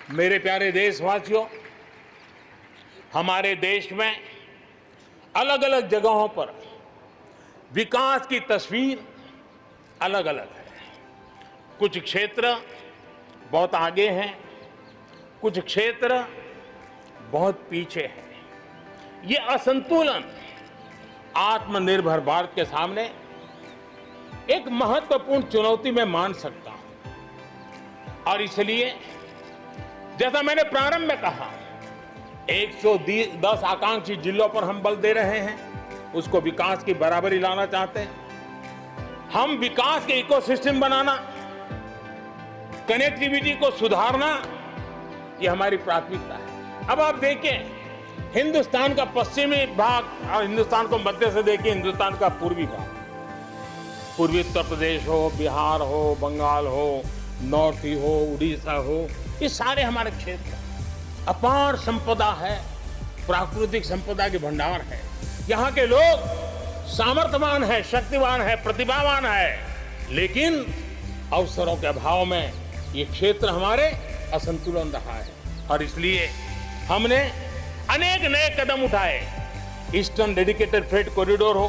मेरे प्यारे देशवासियों, हमारे देश में अलग अलग जगहों पर विकास की तस्वीर अलग अलग है। कुछ क्षेत्र बहुत आगे हैं, कुछ क्षेत्र बहुत पीछे हैं। ये असंतुलन आत्मनिर्भर भारत के सामने एक महत्वपूर्ण चुनौती मैं मान सकता हूं। और इसलिए जैसा मैंने प्रारंभ में कहा, 110 आकांक्षी जिलों पर हम बल दे रहे हैं, उसको विकास की बराबरी लाना चाहते हैं। हम विकास के इकोसिस्टम बनाना, कनेक्टिविटी को सुधारना, ये हमारी प्राथमिकता है। अब आप देखें, हिंदुस्तान का पश्चिमी भाग और हिंदुस्तान को मध्य से देखिए, हिंदुस्तान का पूर्वी भाग, पूर्वी उत्तर प्रदेश हो, बिहार हो, बंगाल हो, नॉर्थ हो, उड़ीसा हो, ये सारे हमारे क्षेत्र अपार संपदा है, प्राकृतिक संपदा के भंडार है। यहाँ के लोग सामर्थ्यवान है, शक्तिवान है, प्रतिभावान है, लेकिन अवसरों के अभाव में ये क्षेत्र हमारे असंतुलन रहा है। और इसलिए हमने अनेक नए कदम उठाए। ईस्टर्न डेडिकेटेड फ्रेट कॉरिडोर हो,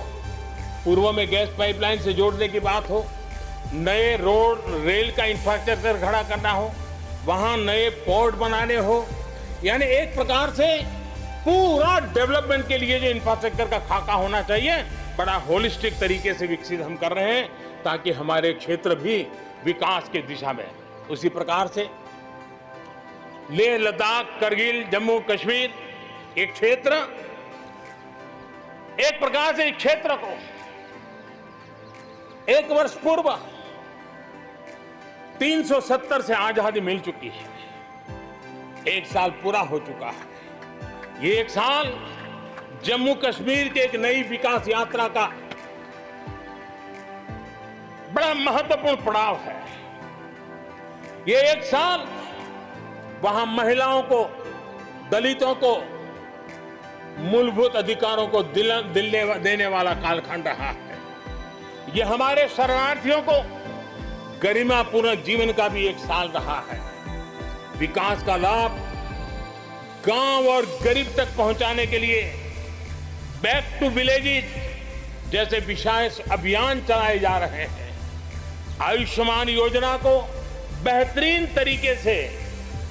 पूर्व में गैस पाइपलाइन से जोड़ने की बात हो, नए रोड रेल का इंफ्रास्ट्रक्चर खड़ा करना हो, वहां नए पोर्ट बनाने हो, यानी एक प्रकार से पूरा डेवलपमेंट के लिए जो इंफ्रास्ट्रक्चर का खाका होना चाहिए, बड़ा होलिस्टिक तरीके से विकसित हम कर रहे हैं, ताकि हमारे क्षेत्र भी विकास की दिशा में। उसी प्रकार से लेह लद्दाख, करगिल, जम्मू कश्मीर, एक क्षेत्र, एक प्रकार से इस क्षेत्र को 1 वर्ष पूर्व 370 से आजादी मिल चुकी है। 1 साल पूरा हो चुका है। ये 1 साल जम्मू कश्मीर के एक नई विकास यात्रा का बड़ा महत्वपूर्ण पड़ाव है। ये 1 साल वहां महिलाओं को, दलितों को मूलभूत अधिकारों को देने वाला कालखंड रहा है। ये हमारे शरणार्थियों को गरिमापूर्ण जीवन का भी 1 साल रहा है। विकास का लाभ गांव और गरीब तक पहुंचाने के लिए बैक टू विलेजेस जैसे विशेष अभियान चलाए जा रहे हैं। आयुष्मान योजना को बेहतरीन तरीके से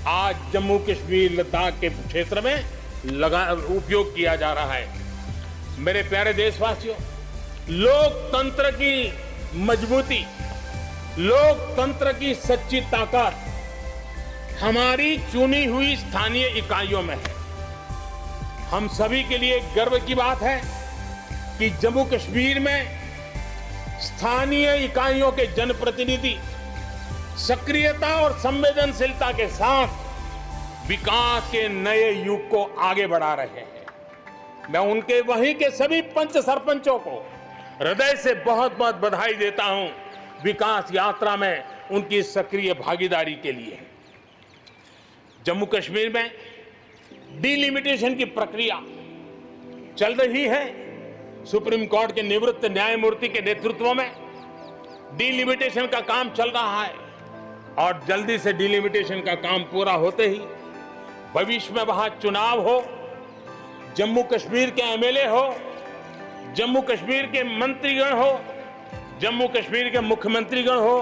आज जम्मू कश्मीर, लद्दाख के क्षेत्र में उपयोग किया जा रहा है। मेरे प्यारे देशवासियों, लोकतंत्र की मजबूती, लोकतंत्र की सच्ची ताकत हमारी चुनी हुई स्थानीय इकाइयों में है। हम सभी के लिए गर्व की बात है कि जम्मू कश्मीर में स्थानीय इकाइयों के जनप्रतिनिधि सक्रियता और संवेदनशीलता के साथ विकास के नए युग को आगे बढ़ा रहे हैं। मैं उनके वहीं के सभी पंच सरपंचों को हृदय से बहुत बहुत बधाई देता हूं, विकास यात्रा में उनकी सक्रिय भागीदारी के लिए। जम्मू कश्मीर में डिलिमिटेशन की प्रक्रिया चल रही है। सुप्रीम कोर्ट के निवृत्त न्यायमूर्ति के नेतृत्व में डिलिमिटेशन का काम चल रहा है और जल्दी से डिलिमिटेशन का काम पूरा होते ही भविष्य में वहां चुनाव हो, जम्मू कश्मीर के एमएलए हो, जम्मू कश्मीर के मंत्रीगण हो, जम्मू कश्मीर के मुख्यमंत्रीगण हो,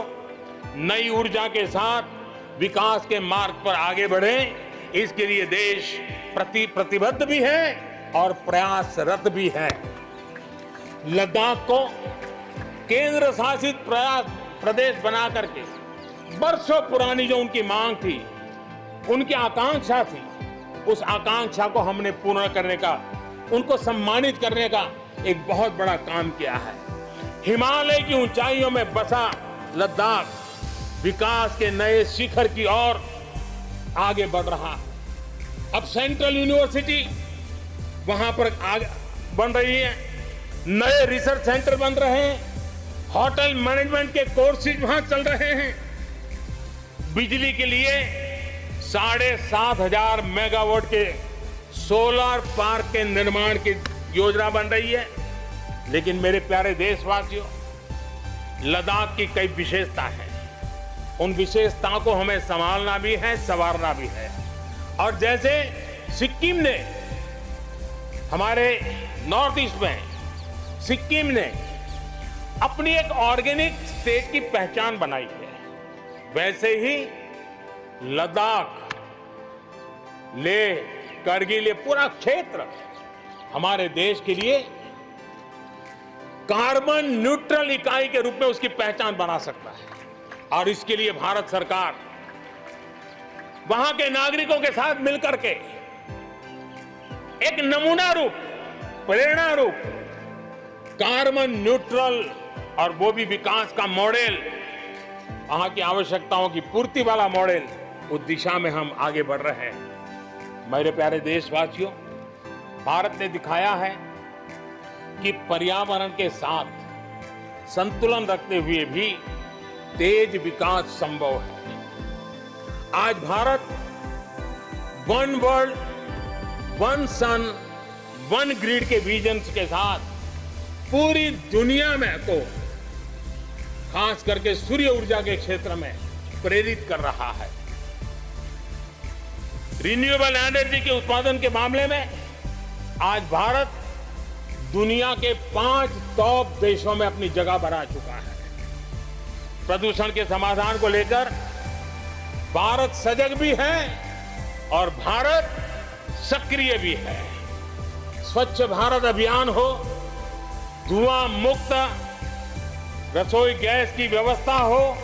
नई ऊर्जा के साथ विकास के मार्ग पर आगे बढ़े। इसके लिए देश प्रतिबद्ध भी है और प्रयासरत भी है। लद्दाख को केंद्र शासित प्रदेश बना करके बरसों पुरानी जो उनकी मांग थी, उनकी आकांक्षा थी, उस आकांक्षा को हमने पूर्ण करने का, उनको सम्मानित करने का एक बहुत बड़ा काम किया है। हिमालय की ऊंचाइयों में बसा लद्दाख विकास के नए शिखर की ओर आगे बढ़ रहा है। अब सेंट्रल यूनिवर्सिटी वहां पर बन रही है, नए रिसर्च सेंटर बन रहे हैं, होटल मैनेजमेंट के कोर्सेज वहां चल रहे हैं। बिजली के लिए 7,500 मेगावाट के सोलर पार्क के निर्माण की योजना बन रही है। लेकिन मेरे प्यारे देशवासियों, लद्दाख की कई विशेषता है। उन विशेषताओं को हमें संभालना भी है, संवारना भी है। और जैसे सिक्किम ने, हमारे नॉर्थ ईस्ट में सिक्किम ने अपनी एक ऑर्गेनिक स्टेट की पहचान बनाई है, वैसे ही लद्दाख, लेह, करगिल, ये पूरा क्षेत्र हमारे देश के लिए कार्बन न्यूट्रल इकाई के रूप में उसकी पहचान बना सकता है। और इसके लिए भारत सरकार वहां के नागरिकों के साथ मिलकर के एक नमूना रूप, प्रेरणा रूप कार्बन न्यूट्रल और वो भी विकास का मॉडल, वहां की आवश्यकताओं की पूर्ति वाला मॉडल, उस दिशा में हम आगे बढ़ रहे हैं। मेरे प्यारे देशवासियों, भारत ने दिखाया है कि पर्यावरण के साथ संतुलन रखते हुए भी तेज विकास संभव है। आज भारत वन वर्ल्ड, वन सन, वन ग्रिड के विजन के साथ पूरी दुनिया में को खास करके सूर्य ऊर्जा के क्षेत्र में प्रेरित कर रहा है। रिन्यूएबल एनर्जी के उत्पादन के मामले में आज भारत दुनिया के 5 टॉप देशों में अपनी जगह बना चुका है। प्रदूषण के समाधान को लेकर भारत सजग भी है और भारत सक्रिय भी है। स्वच्छ भारत अभियान हो, धुआं मुक्त रसोई गैस की व्यवस्था हो,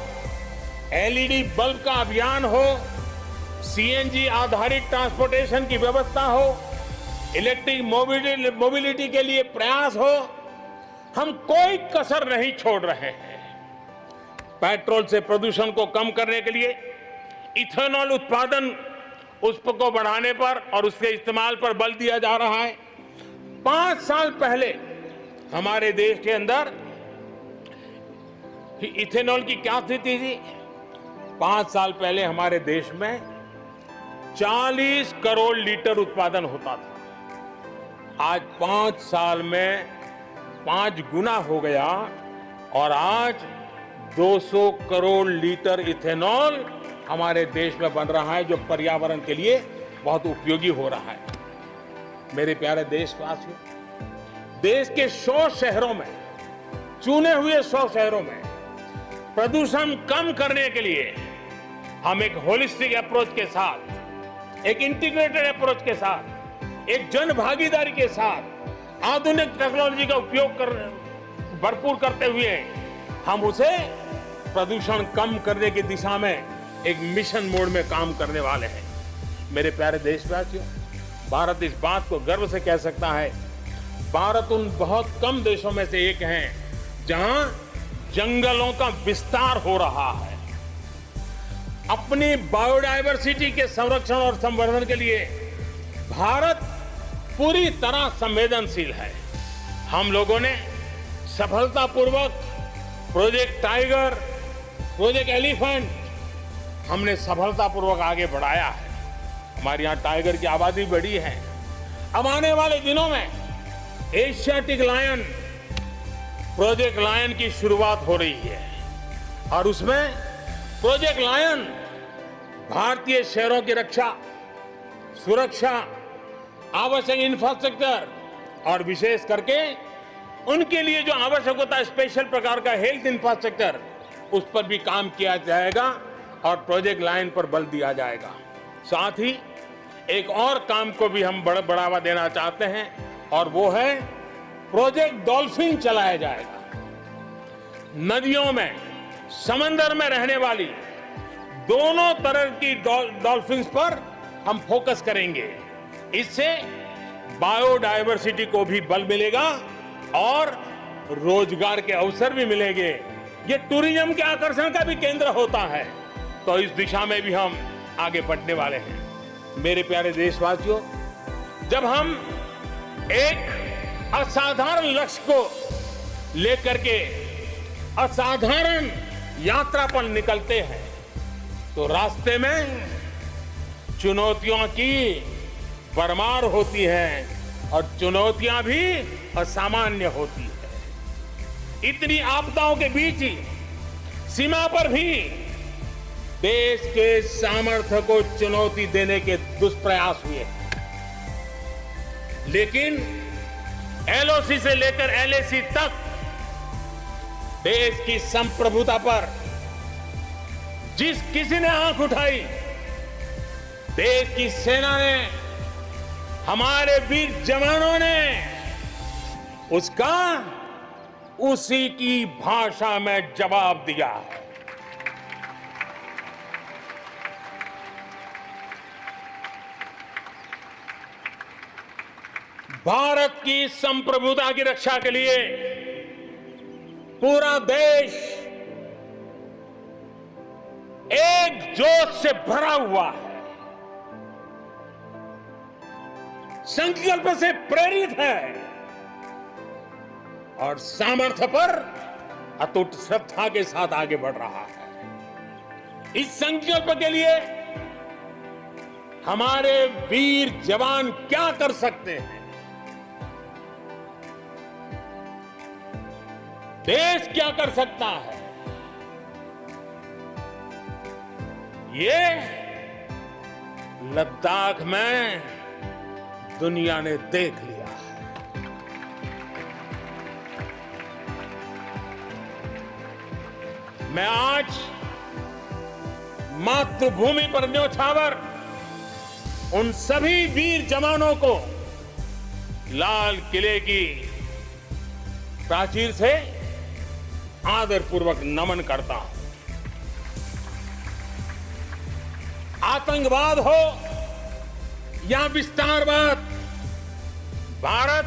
एलईडी बल्ब का अभियान हो, सीएनजी आधारित ट्रांसपोर्टेशन की व्यवस्था हो, इलेक्ट्रिक मोबिलिटी के लिए प्रयास हो, हम कोई कसर नहीं छोड़ रहे हैं। पेट्रोल से प्रदूषण को कम करने के लिए इथेनॉल उत्पादन उसको बढ़ाने पर और उसके इस्तेमाल पर बल दिया जा रहा है। 5 साल पहले हमारे देश के अंदर इथेनॉल की क्या स्थिति थी? 5 साल पहले हमारे देश में 40 करोड़ लीटर उत्पादन होता था। आज 5 साल में 5 गुना हो गया और आज 200 करोड़ लीटर इथेनॉल हमारे देश में बन रहा है, जो पर्यावरण के लिए बहुत उपयोगी हो रहा है। मेरे प्यारे देशवासियों, देश के 100 शहरों में, चुने हुए 100 शहरों में प्रदूषण कम करने के लिए हम एक होलिस्टिक अप्रोच के साथ, एक इंटीग्रेटेड अप्रोच के साथ, एक जन भागीदारी के साथ, आधुनिक टेक्नोलॉजी का उपयोग भरपूर करते हुए हम उसे प्रदूषण कम करने की दिशा में एक मिशन मोड में काम करने वाले हैं। मेरे प्यारे देशवासियों, भारत इस बात को गर्व से कह सकता है, भारत उन बहुत कम देशों में से एक है जहां जंगलों का विस्तार हो रहा है। अपनी बायोडायवर्सिटी के संरक्षण और संवर्धन के लिए भारत पूरी तरह संवेदनशील है। हम लोगों ने सफलतापूर्वक प्रोजेक्ट टाइगर, प्रोजेक्ट एलिफेंट हमने सफलतापूर्वक आगे बढ़ाया है। हमारे यहाँ टाइगर की आबादी बढ़ी है। अब आने वाले दिनों में एशियाटिक लायन, प्रोजेक्ट लायन की शुरुआत हो रही है और उसमें प्रोजेक्ट लायन भारतीय शहरों की रक्षा, सुरक्षा, आवश्यक इंफ्रास्ट्रक्चर और विशेष करके उनके लिए जो आवश्यक होता है स्पेशल प्रकार का हेल्थ इंफ्रास्ट्रक्चर, उस पर भी काम किया जाएगा और प्रोजेक्ट लाइन पर बल दिया जाएगा। साथ ही एक और काम को भी हम बढ़ावा देना चाहते हैं और वो है प्रोजेक्ट डॉल्फिन चलाया जाएगा। नदियों में, समंदर में रहने वाली दोनों तरह की डॉल्फिन्स पर हम फोकस करेंगे। इससे बायोडायवर्सिटी को भी बल मिलेगा और रोजगार के अवसर भी मिलेंगे। ये टूरिज्म के आकर्षण का भी केंद्र होता है, तो इस दिशा में भी हम आगे बढ़ने वाले हैं। मेरे प्यारे देशवासियों, जब हम एक असाधारण लक्ष्य को लेकर के असाधारण यात्रा पर निकलते हैं तो रास्ते में चुनौतियों की भरमार होती है और चुनौतियां भी असामान्य होती है। इतनी आपदाओं के बीच ही सीमा पर भी देश के सामर्थ्य को चुनौती देने के दुष्प्रयास हुए, लेकिन एलओसी से लेकर एलएसी तक देश की संप्रभुता पर जिस किसी ने आंख उठाई, देश की सेना ने, हमारे वीर जवानों ने उसका उसी की भाषा में जवाब दिया। भारत की संप्रभुता की रक्षा के लिए पूरा देश एक जोश से भरा हुआ है, संकल्प से प्रेरित है और सामर्थ्य पर अटूट श्रद्धा के साथ आगे बढ़ रहा है। इस संकल्प के लिए हमारे वीर जवान क्या कर सकते हैं, देश क्या कर सकता है, ये लद्दाख में दुनिया ने देख लिया है। मैं आज मातृभूमि पर न्योछावर उन सभी वीर जवानों को लाल किले की प्राचीर से आदरपूर्वक नमन करता हूं। आतंकवाद हो या विस्तारवाद, भारत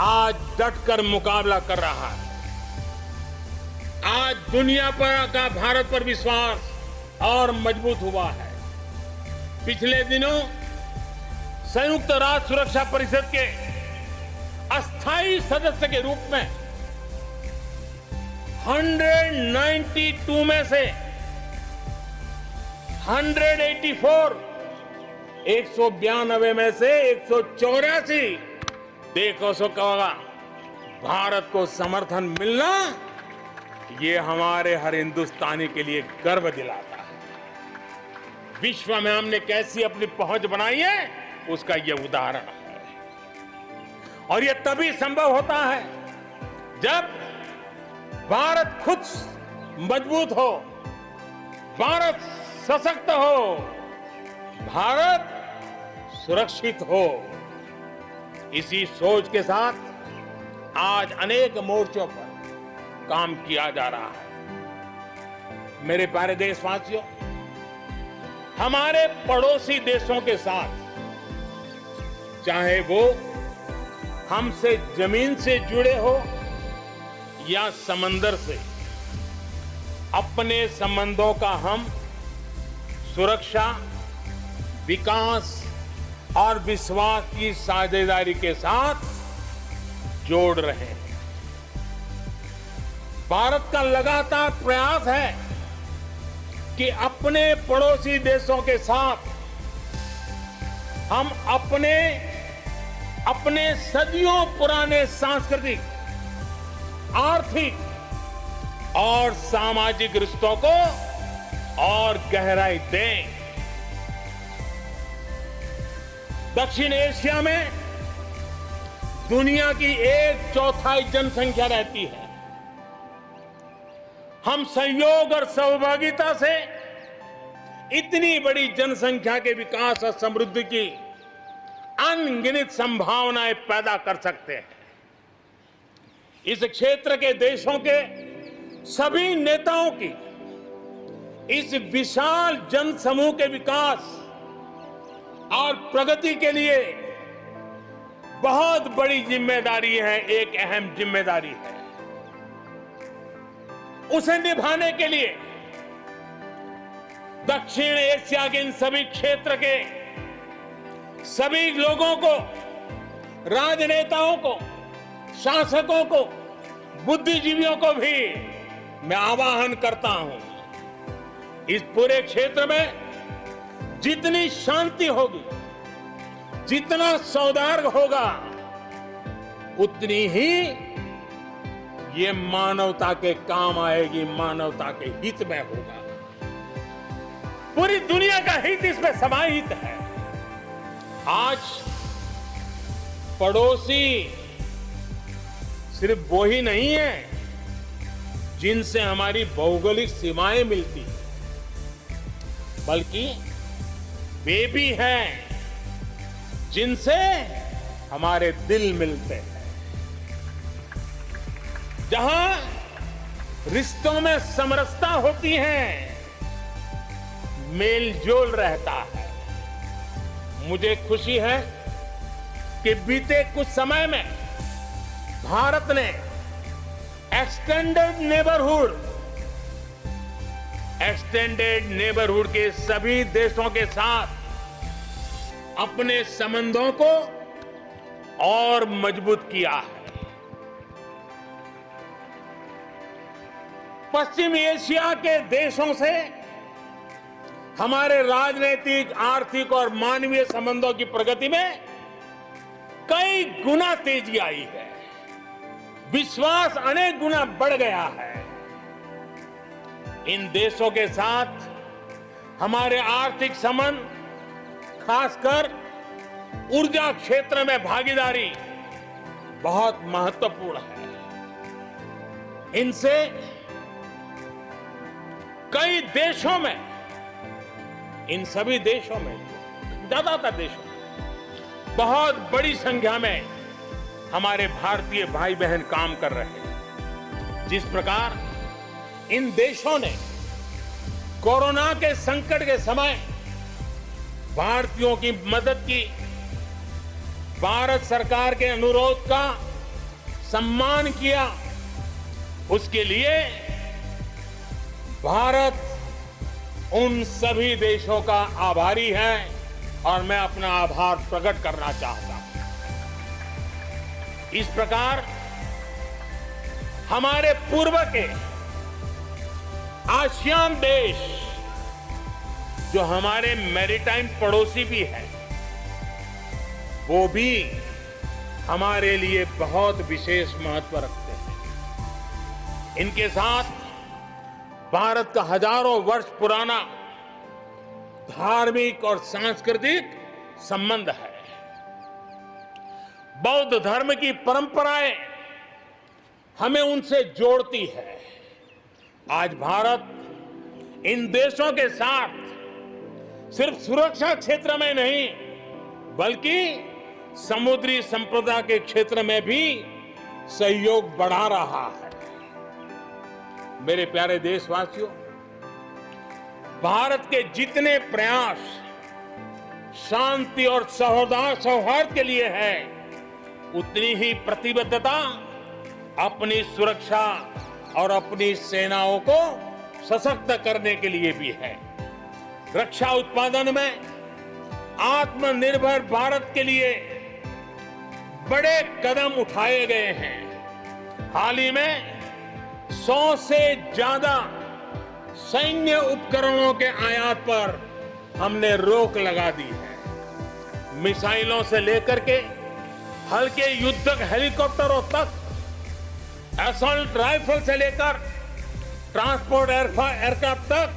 आज डटकर मुकाबला कर रहा है। आज दुनिया पर का भारत पर विश्वास और मजबूत हुआ है। पिछले दिनों संयुक्त राष्ट्र सुरक्षा परिषद के अस्थायी सदस्य के रूप में 192 में से 192 में से 184 देशों का भारत को समर्थन मिलना, ये हमारे हर हिंदुस्तानी के लिए गर्व दिलाता है। विश्व में हमने कैसी अपनी पहुंच बनाई है, उसका ये उदाहरण है। और ये तभी संभव होता है जब भारत खुद मजबूत हो, भारत सशक्त हो, भारत सुरक्षित हो। इसी सोच के साथ आज अनेक मोर्चों पर काम किया जा रहा है। मेरे प्यारे देशवासियों, हमारे पड़ोसी देशों के साथ, चाहे वो हमसे जमीन से जुड़े हो या समंदर से, अपने संबंधों का हम सुरक्षा, विकास और विश्वास की साझेदारी के साथ जोड़ रहे हैं। भारत का लगातार प्रयास है कि अपने पड़ोसी देशों के साथ हम अपने सदियों पुराने सांस्कृतिक, आर्थिक और सामाजिक रिश्तों को और गहराई दें। दक्षिण एशिया में दुनिया की 1/4 जनसंख्या रहती है। हम सहयोग और सहभागिता से इतनी बड़ी जनसंख्या के विकास और समृद्धि की अनगिनत संभावनाएं पैदा कर सकते हैं। इस क्षेत्र के देशों के सभी नेताओं की इस विशाल जनसमूह के विकास और प्रगति के लिए बहुत बड़ी जिम्मेदारी है, एक अहम जिम्मेदारी है। उसे निभाने के लिए दक्षिण एशिया के इन सभी क्षेत्र के सभी लोगों को, राजनेताओं को, शासकों को, बुद्धिजीवियों को भी मैं आह्वान करता हूं, इस पूरे क्षेत्र में जितनी शांति होगी, जितना सौहार्द होगा, उतनी ही ये मानवता के काम आएगी, मानवता के हित में होगा। पूरी दुनिया का हित इसमें समाहित है। आज पड़ोसी सिर्फ वो ही नहीं है जिनसे हमारी भौगोलिक सीमाएं मिलती हैं, बल्कि वे भी हैं जिनसे हमारे दिल मिलते हैं। जहां रिश्तों में समरसता होती है, मेल जोल रहता है। मुझे खुशी है कि बीते कुछ समय में भारत ने एक्सटेंडेड नेबरहुड के सभी देशों के साथ अपने संबंधों को और मजबूत किया है। पश्चिम एशिया के देशों से हमारे राजनीतिक, आर्थिक और मानवीय संबंधों की प्रगति में कई गुना तेजी आई है। विश्वास अनेक गुना बढ़ गया है। इन देशों के साथ हमारे आर्थिक संबंध, खासकर ऊर्जा क्षेत्र में भागीदारी बहुत महत्वपूर्ण है। इनसे कई देशों में, इन सभी देशों में, ज्यादातर देशों में बहुत बड़ी संख्या में हमारे भारतीय भाई बहन काम कर रहे हैं। जिस प्रकार इन देशों ने कोरोना के संकट के समय भारतीयों की मदद की, भारत सरकार के अनुरोध का सम्मान किया, उसके लिए भारत उन सभी देशों का आभारी है और मैं अपना आभार प्रकट करना चाहता हूं। इस प्रकार हमारे पूर्व के आसियान देश, जो हमारे मैरीटाइम पड़ोसी भी हैं, वो भी हमारे लिए बहुत विशेष महत्व रखते हैं। इनके साथ भारत का हजारों वर्ष पुराना धार्मिक और सांस्कृतिक संबंध है। बौद्ध धर्म की परंपराएं हमें उनसे जोड़ती है। आज भारत इन देशों के साथ सिर्फ सुरक्षा क्षेत्र में नहीं, बल्कि समुद्री संपदा के क्षेत्र में भी सहयोग बढ़ा रहा है। मेरे प्यारे देशवासियों, भारत के जितने प्रयास शांति और सौहार्द के लिए है, उतनी ही प्रतिबद्धता अपनी सुरक्षा और अपनी सेनाओं को सशक्त करने के लिए भी है। रक्षा उत्पादन में आत्मनिर्भर भारत के लिए बड़े कदम उठाए गए हैं। हाल ही में 100 से ज्यादा सैन्य उपकरणों के आयात पर हमने रोक लगा दी है। मिसाइलों से लेकर के हल्के युद्धक हेलीकॉप्टरों तक, असॉल्ट राइफल से लेकर ट्रांसपोर्ट एयरक्राफ्ट तक,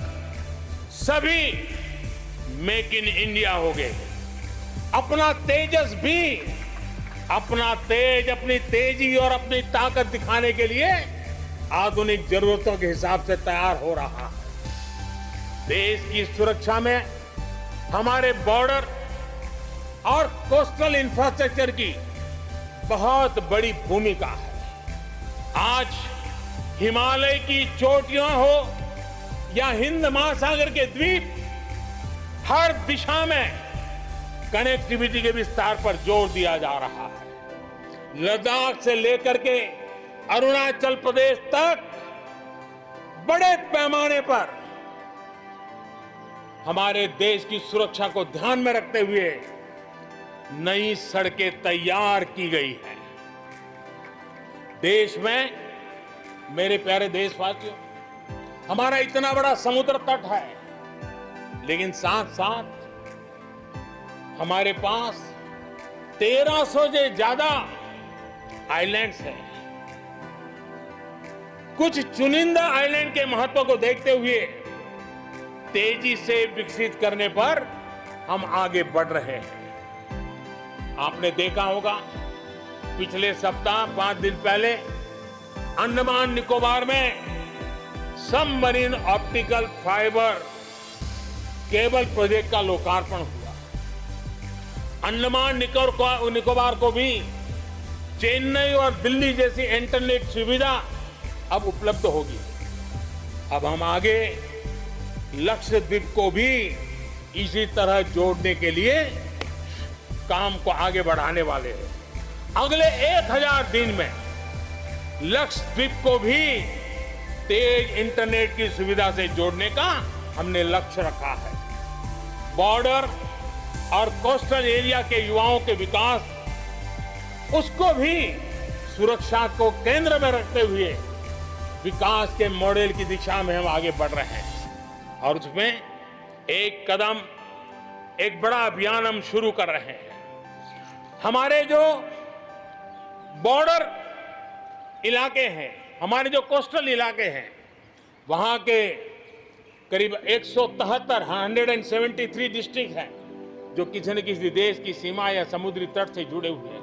सभी मेक इन इंडिया हो गए। अपना तेजस भी अपनी तेजी और अपनी ताकत दिखाने के लिए आधुनिक जरूरतों के हिसाब से तैयार हो रहा है। देश की सुरक्षा में हमारे बॉर्डर और कोस्टल इंफ्रास्ट्रक्चर की बहुत बड़ी भूमिका है। आज हिमालय की चोटियां हो या हिंद महासागर के द्वीप, हर दिशा में कनेक्टिविटी के विस्तार पर जोर दिया जा रहा है। लद्दाख से लेकर के अरुणाचल प्रदेश तक बड़े पैमाने पर हमारे देश की सुरक्षा को ध्यान में रखते हुए नई सड़कें तैयार की गई हैं। देश में, मेरे प्यारे देशवासियों, हमारा इतना बड़ा समुद्र तट है, लेकिन साथ साथ हमारे पास 1300 से ज्यादा आइलैंड्स हैं। कुछ चुनिंदा आइलैंड के महत्व को देखते हुए तेजी से विकसित करने पर हम आगे बढ़ रहे हैं। आपने देखा होगा पिछले सप्ताह 5 दिन पहले अंडमान निकोबार में submarine optical fibre cable project का लोकार्पण हुआ। अंडमान निकोबार को भी चेन्नई और दिल्ली जैसी इंटरनेट सुविधा अब उपलब्ध होगी। अब हम आगे लक्षद्वीप को भी इसी तरह जोड़ने के लिए काम को आगे बढ़ाने वाले हैं। अगले 1000 दिन में लक्षद्वीप को भी तेज इंटरनेट की सुविधा से जोड़ने का हमने लक्ष्य रखा है। बॉर्डर और कोस्टल एरिया के युवाओं के विकास, उसको भी सुरक्षा को केंद्र में रखते हुए विकास के मॉडल की दिशा में हम आगे बढ़ रहे हैं। और उसमें एक कदम, एक बड़ा अभियान हम शुरू कर रहे हैं। हमारे जो बॉर्डर इलाके हैं, हमारे जो कोस्टल इलाके हैं, वहां के करीब 173 डिस्ट्रिक्ट हैं जो किसी न किसी देश की सीमा या समुद्री तट से जुड़े हुए हैं।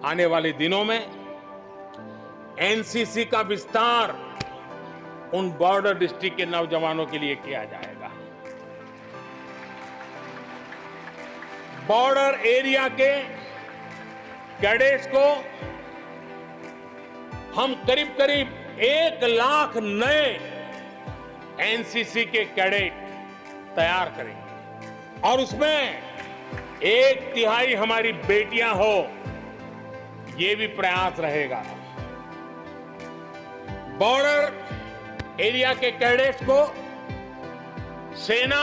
आने वाले दिनों में एनसीसी का विस्तार उन बॉर्डर डिस्ट्रिक्ट के नौजवानों के लिए किया जाएगा। बॉर्डर एरिया के कैडेट्स को हम करीब 1 लाख नए एनसीसी के कैडेट तैयार करेंगे और उसमें 1/3 हमारी बेटियां हो, ये भी प्रयास रहेगा। बॉर्डर एरिया के कैडेट्स को सेना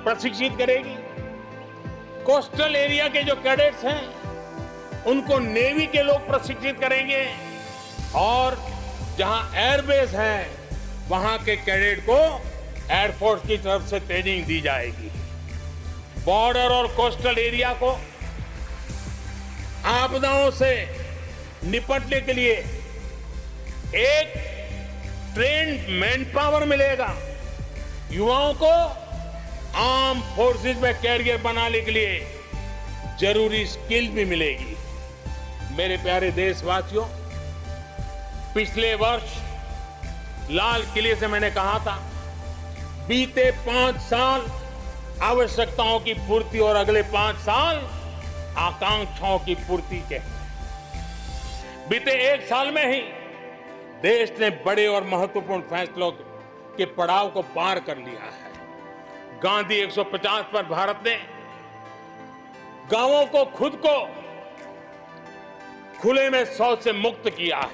प्रशिक्षित करेगी। कोस्टल एरिया के जो कैडेट्स हैं उनको नेवी के लोग प्रशिक्षित करेंगे और जहां एयरबेस है वहां के कैडेट को एयरफोर्स की तरफ से ट्रेनिंग दी जाएगी। बॉर्डर और कोस्टल एरिया को आपदाओं से निपटने के लिए एक ट्रेन्ड मैन पावर मिलेगा। युवाओं को आर्म फोर्सेस में कैरियर बनाने के लिए जरूरी स्किल भी मिलेगी। मेरे प्यारे देशवासियों, पिछले वर्ष लाल किले से मैंने कहा था, बीते 5 साल आवश्यकताओं की पूर्ति और अगले 5 साल आकांक्षाओं की पूर्ति के। बीते 1 साल में ही देश ने बड़े और महत्वपूर्ण फैसलों के पड़ाव को पार कर लिया है। गांधी 150 पर भारत ने गांवों को खुद को खुले में शौच से मुक्त किया है।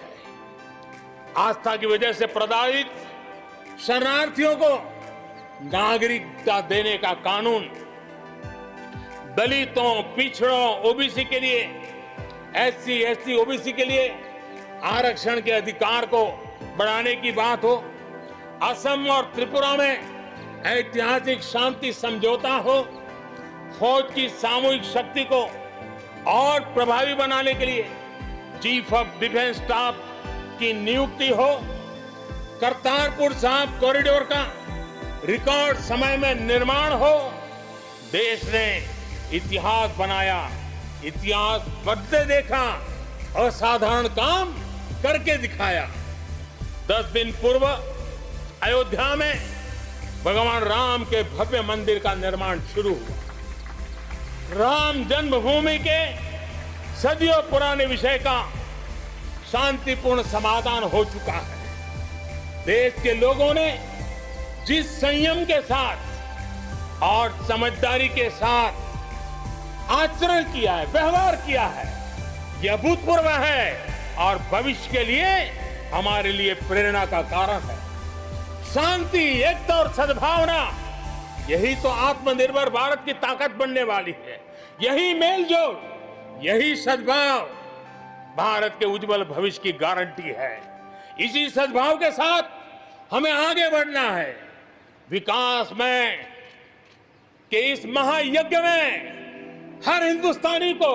आस्था की वजह से प्रताड़ित शरणार्थियों को नागरिकता देने का कानून, दलितों, पिछड़ों, ओबीसी के लिए, एससी, एसटी, ओबीसी के लिए आरक्षण के अधिकार को बढ़ाने की बात हो, असम और त्रिपुरा में ऐतिहासिक शांति समझौता हो, फौज की सामूहिक शक्ति को और प्रभावी बनाने के लिए चीफ ऑफ डिफेंस स्टाफ की नियुक्ति हो, करतारपुर साहिब कॉरिडोर का रिकॉर्ड समय में निर्माण हो। देश ने इतिहास बनाया, इतिहास बदलते देखा, असाधारण काम करके दिखाया। 10 दिन पूर्व अयोध्या में भगवान राम के भव्य मंदिर का निर्माण शुरू हुआ। राम जन्मभूमि के सदियों पुराने विषय का शांतिपूर्ण समाधान हो चुका है। देश के लोगों ने जिस संयम के साथ और समझदारी के साथ आचरण किया है, व्यवहार किया है, यह अभूतपूर्व है और भविष्य के लिए हमारे लिए प्रेरणा का कारण है। शांति, एकता और सद्भावना, यही तो आत्मनिर्भर भारत की ताकत बनने वाली है। यही मेलजोल, यही सद्भाव भारत के उज्जवल भविष्य की गारंटी है। इसी सद्भाव के साथ हमें आगे बढ़ना है। विकास में के इस महायज्ञ में हर हिंदुस्तानी को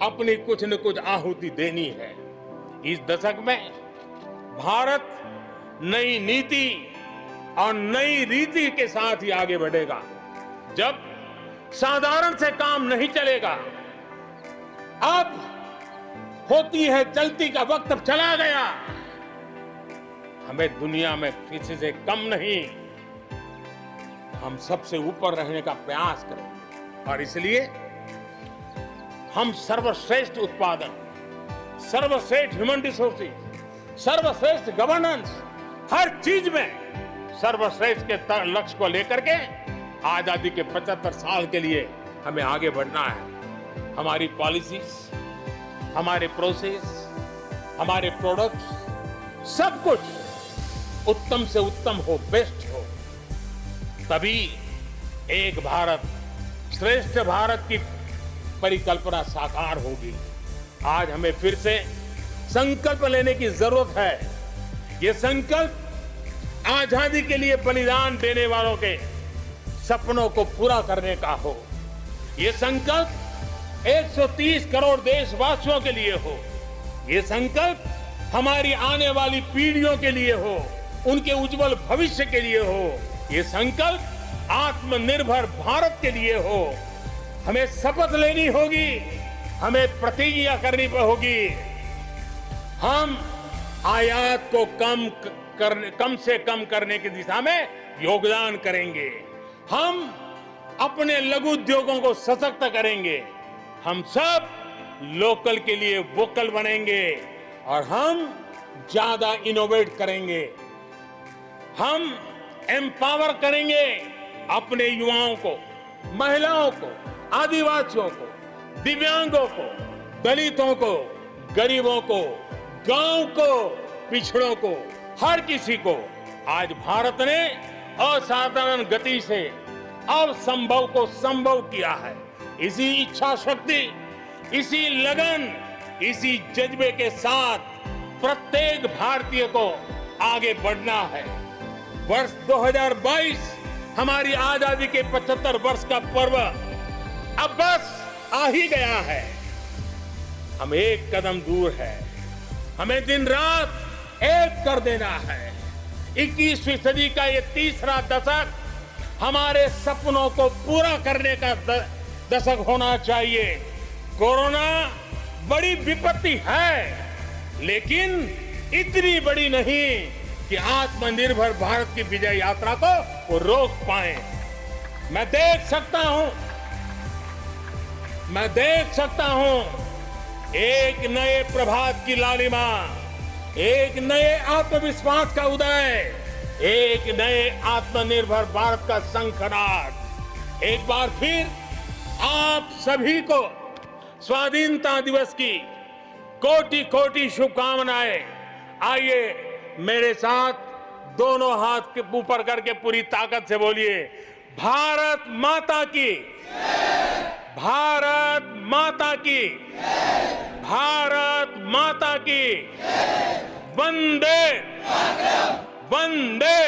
अपनी कुछ न कुछ आहुति देनी है। इस दशक में भारत नई नीति, और नई रीति के साथ ही आगे बढ़ेगा। जब साधारण से काम नहीं चलेगा, अब होती है चलती का वक्त अब चला गया। हमें दुनिया में किसी से कम नहीं, हम सबसे ऊपर रहने का प्रयास करें। और इसलिए हम सर्वश्रेष्ठ उत्पादन, सर्वश्रेष्ठ ह्यूमन रिसोर्सेज, सर्वश्रेष्ठ गवर्नेंस, हर चीज में सर्वश्रेष्ठ के लक्ष्य को लेकर के आजादी के 75 साल के लिए हमें आगे बढ़ना है। हमारी पॉलिसीज, हमारे प्रोसेस, हमारे प्रोडक्ट्स, सब कुछ उत्तम से उत्तम हो, बेस्ट हो। तभी एक भारत श्रेष्ठ भारत की परिकल्पना साकार होगी। आज हमें फिर से संकल्प लेने की जरूरत है। ये संकल्प आजादी के लिए बलिदान देने वालों के सपनों को पूरा करने का हो। ये संकल्प 130 करोड़ देशवासियों के लिए हो। ये संकल्प हमारी आने वाली पीढ़ियों के लिए हो, उनके उज्जवल भविष्य के लिए हो। ये संकल्प आत्मनिर्भर भारत के लिए हो। हमें शपथ लेनी होगी, हमें प्रतिज्ञा करनी होगी। हम आयात को कम से कम करने की दिशा में योगदान करेंगे। हम अपने लघु उद्योगों को सशक्त करेंगे। हम सब लोकल के लिए वोकल बनेंगे और हम ज्यादा इनोवेट करेंगे। हम एम्पावर करेंगे अपने युवाओं को, महिलाओं को, आदिवासियों को, दिव्यांगों को, दलितों को, गरीबों को, गांव को, पिछड़ों को, हर किसी को। आज भारत ने असाधारण गति से असंभव को संभव किया है। इसी इच्छा शक्ति, इसी लगन, इसी जज्बे के साथ प्रत्येक भारतीय को आगे बढ़ना है। वर्ष 2022 हमारी आजादी के 75 वर्ष का पर्व अब बस आ ही गया है। हम एक कदम दूर है। हमें दिन रात एक कर देना है। 21वीं सदी का ये तीसरा दशक हमारे सपनों को पूरा करने का दशक होना चाहिए। कोरोना बड़ी विपत्ति है, लेकिन इतनी बड़ी नहीं कि आत्मनिर्भर भारत की विजय यात्रा को वो रोक पाए। मैं देख सकता हूं एक नए प्रभात की लालिमा, एक नए आत्मविश्वास का उदय, एक नए आत्मनिर्भर भारत का शंखनाद। एक बार फिर आप सभी को स्वाधीनता दिवस की कोटि कोटि शुभकामनाएं। आइए मेरे साथ दोनों हाथ के ऊपर करके पूरी ताकत से बोलिए, भारत माता की, भारत माता की, भारत माता की, वंदे वंदे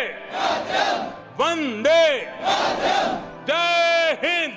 वंदे, जय हिंद।